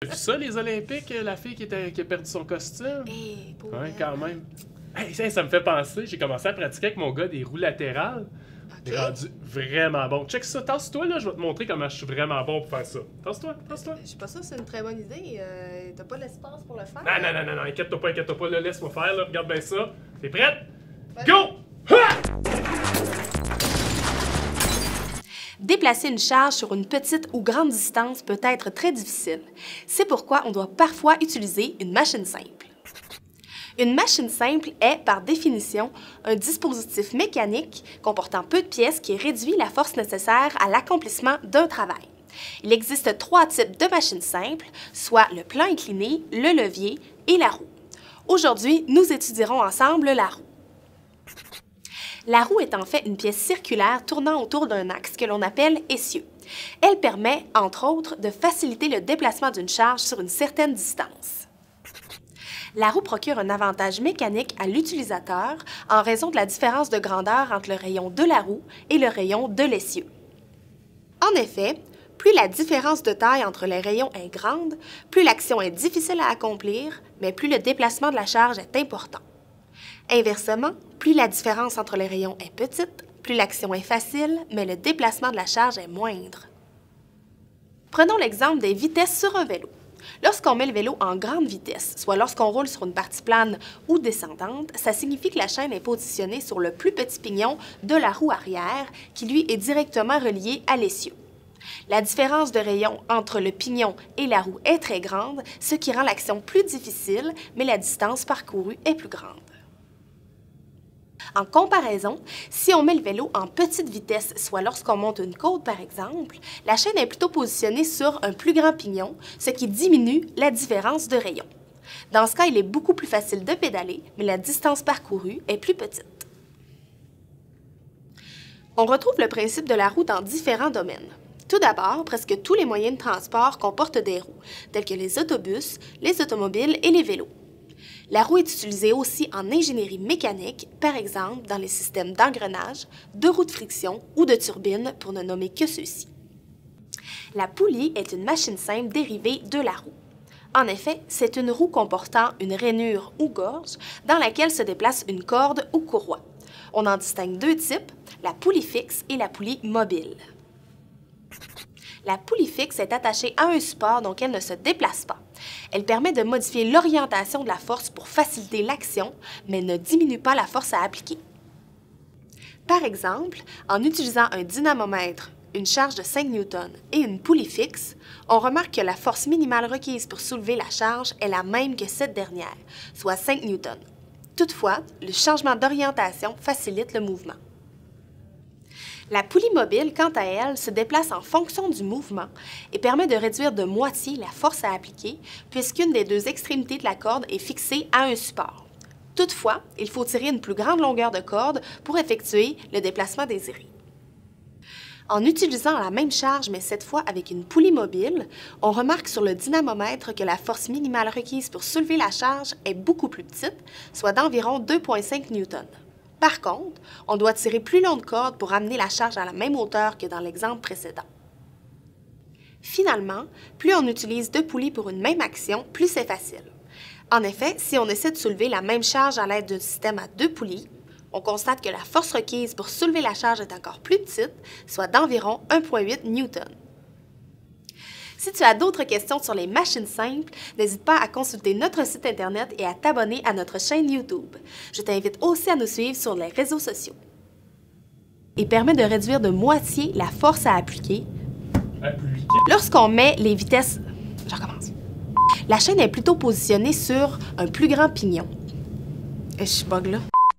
T'as vu ça, les Olympiques, la fille qui a perdu son costume? Pauvre Ouais, elle. quand même. Hey, ça me fait penser, j'ai commencé à pratiquer avec mon gars des roues latérales. Ok. J'ai rendu vraiment bon. Check ça, tasse-toi là, je vais te montrer comment je suis vraiment bon pour faire ça. Tasse-toi, tasse-toi. Je suis pas sûre que c'est une très bonne idée. T'as pas l'espace pour le faire? Non, inquiète-toi pas, là, laisse-moi faire, là, regarde bien ça. T'es prête? Vas-y. Go! Ha! Déplacer une charge sur une petite ou grande distance peut être très difficile. C'est pourquoi on doit parfois utiliser une machine simple. Une machine simple est, par définition, un dispositif mécanique comportant peu de pièces qui réduit la force nécessaire à l'accomplissement d'un travail. Il existe 3 types de machines simples, soit le plan incliné, le levier et la roue. Aujourd'hui, nous étudierons ensemble la roue. La roue est en fait une pièce circulaire tournant autour d'un axe que l'on appelle essieu. Elle permet, entre autres, de faciliter le déplacement d'une charge sur une certaine distance. La roue procure un avantage mécanique à l'utilisateur en raison de la différence de grandeur entre le rayon de la roue et le rayon de l'essieu. En effet, plus la différence de taille entre les rayons est grande, plus l'action est difficile à accomplir, mais plus le déplacement de la charge est important. Inversement, plus la différence entre les rayons est petite, plus l'action est facile, mais le déplacement de la charge est moindre. Prenons l'exemple des vitesses sur un vélo. Lorsqu'on met le vélo en grande vitesse, soit lorsqu'on roule sur une partie plane ou descendante, ça signifie que la chaîne est positionnée sur le plus petit pignon de la roue arrière, qui lui est directement relié à l'essieu. La différence de rayon entre le pignon et la roue est très grande, ce qui rend l'action plus difficile, mais la distance parcourue est plus grande. En comparaison, si on met le vélo en petite vitesse, soit lorsqu'on monte une côte par exemple, la chaîne est plutôt positionnée sur un plus grand pignon, ce qui diminue la différence de rayon. Dans ce cas, il est beaucoup plus facile de pédaler, mais la distance parcourue est plus petite. On retrouve le principe de la roue dans différents domaines. Tout d'abord, presque tous les moyens de transport comportent des roues, tels que les autobus, les automobiles et les vélos. La roue est utilisée aussi en ingénierie mécanique, par exemple dans les systèmes d'engrenage, de roues de friction ou de turbines, pour ne nommer que ceux-ci. La poulie est une machine simple dérivée de la roue. En effet, c'est une roue comportant une rainure ou gorge dans laquelle se déplace une corde ou courroie. On en distingue 2 types, la poulie fixe et la poulie mobile. La poulie fixe est attachée à un support donc elle ne se déplace pas. Elle permet de modifier l'orientation de la force pour faciliter l'action, mais ne diminue pas la force à appliquer. Par exemple, en utilisant un dynamomètre, une charge de 5 newtons et une poulie fixe, on remarque que la force minimale requise pour soulever la charge est la même que cette dernière, soit 5 newtons. Toutefois, le changement d'orientation facilite le mouvement. La poulie mobile, quant à elle, se déplace en fonction du mouvement et permet de réduire de moitié la force à appliquer puisqu'une des 2 extrémités de la corde est fixée à un support. Toutefois, il faut tirer une plus grande longueur de corde pour effectuer le déplacement désiré. En utilisant la même charge, mais cette fois avec une poulie mobile, on remarque sur le dynamomètre que la force minimale requise pour soulever la charge est beaucoup plus petite, soit d'environ 2,5 newtons. Par contre, on doit tirer plus longue corde pour amener la charge à la même hauteur que dans l'exemple précédent. Finalement, plus on utilise 2 poulies pour une même action, plus c'est facile. En effet, si on essaie de soulever la même charge à l'aide d'un système à 2 poulies, on constate que la force requise pour soulever la charge est encore plus petite, soit d'environ 1,8 newtons. Si tu as d'autres questions sur les machines simples, n'hésite pas à consulter notre site Internet et à t'abonner à notre chaîne YouTube. Je t'invite aussi à nous suivre sur les réseaux sociaux. Il permet de réduire de moitié la force à appliquer lorsqu'on met les vitesses... Je recommence. La chaîne est plutôt positionnée sur un plus grand pignon. Je bug là.